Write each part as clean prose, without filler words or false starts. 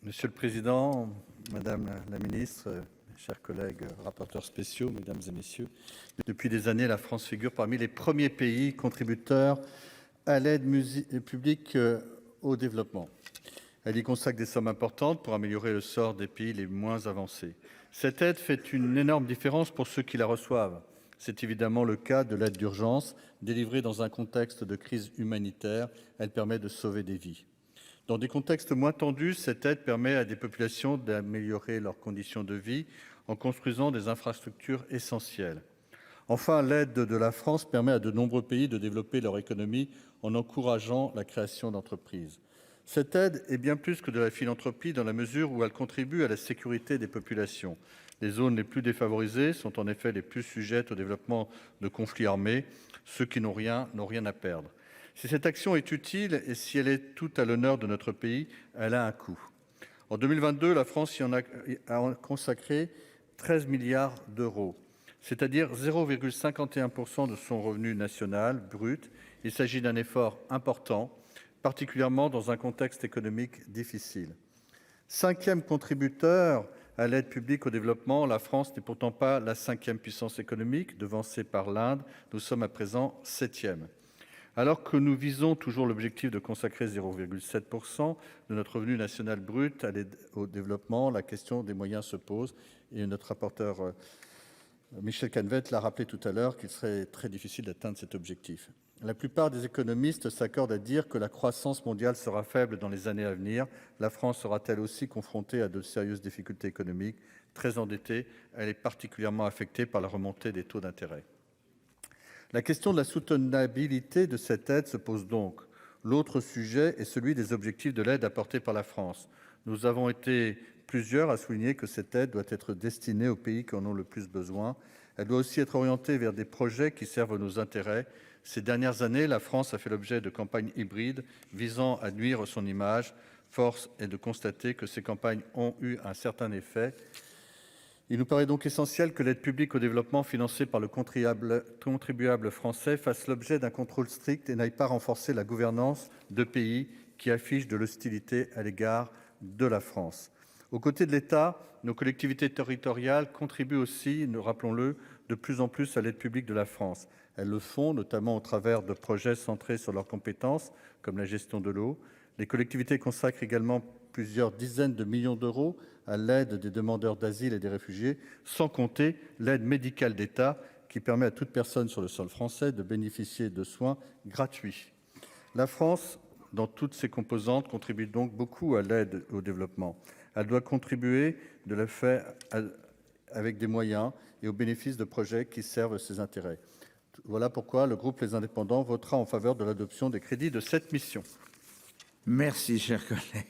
Monsieur le Président, Madame la Ministre, chers collègues rapporteurs spéciaux, Mesdames et Messieurs, depuis des années, la France figure parmi les premiers pays contributeurs à l'aide publique au développement. Elle y consacre des sommes importantes pour améliorer le sort des pays les moins avancés. Cette aide fait une énorme différence pour ceux qui la reçoivent. C'est évidemment le cas de l'aide d'urgence, délivrée dans un contexte de crise humanitaire. Elle permet de sauver des vies. Dans des contextes moins tendus, cette aide permet à des populations d'améliorer leurs conditions de vie en construisant des infrastructures essentielles. Enfin, l'aide de la France permet à de nombreux pays de développer leur économie en encourageant la création d'entreprises. Cette aide est bien plus que de la philanthropie dans la mesure où elle contribue à la sécurité des populations. Les zones les plus défavorisées sont en effet les plus sujettes au développement de conflits armés. Ceux qui n'ont rien à perdre. Si cette action est utile et si elle est tout à l'honneur de notre pays, elle a un coût. En 2022, la France y a consacré 13 milliards d'euros, c'est-à-dire 0,51% de son revenu national brut. Il s'agit d'un effort important, particulièrement dans un contexte économique difficile. Cinquième contributeur à l'aide publique au développement, la France n'est pourtant pas la cinquième puissance économique, devancée par l'Inde. Nous sommes à présent septième. Alors que nous visons toujours l'objectif de consacrer 0,7% de notre revenu national brut à l'aide au développement, la question des moyens se pose et notre rapporteur Michel Canevet l'a rappelé tout à l'heure qu'il serait très difficile d'atteindre cet objectif. La plupart des économistes s'accordent à dire que la croissance mondiale sera faible dans les années à venir. La France sera-t-elle aussi confrontée à de sérieuses difficultés économiques? Très endettée, elle est particulièrement affectée par la remontée des taux d'intérêt. La question de la soutenabilité de cette aide se pose donc. L'autre sujet est celui des objectifs de l'aide apportée par la France. Nous avons été plusieurs à souligner que cette aide doit être destinée aux pays qui en ont le plus besoin. Elle doit aussi être orientée vers des projets qui servent nos intérêts. Ces dernières années, la France a fait l'objet de campagnes hybrides visant à nuire à son image. Force est de constater que ces campagnes ont eu un certain effet. Il nous paraît donc essentiel que l'aide publique au développement financée par le contribuable français fasse l'objet d'un contrôle strict et n'aille pas renforcer la gouvernance de pays qui affichent de l'hostilité à l'égard de la France. Aux côtés de l'État, nos collectivités territoriales contribuent aussi, rappelons-le, de plus en plus à l'aide publique de la France. Elles le font notamment au travers de projets centrés sur leurs compétences, comme la gestion de l'eau. Les collectivités consacrent également plusieurs dizaines de millions d'euros à l'aide des demandeurs d'asile et des réfugiés, sans compter l'aide médicale d'État qui permet à toute personne sur le sol français de bénéficier de soins gratuits. La France, dans toutes ses composantes, contribue donc beaucoup à l'aide au développement. Elle doit contribuer de le faire avec des moyens et au bénéfice de projets qui servent ses intérêts. Voilà pourquoi le groupe Les Indépendants votera en faveur de l'adoption des crédits de cette mission. Merci, cher collègue.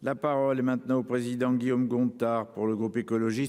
La parole est maintenant au président Guillaume Gontard pour le groupe écologiste.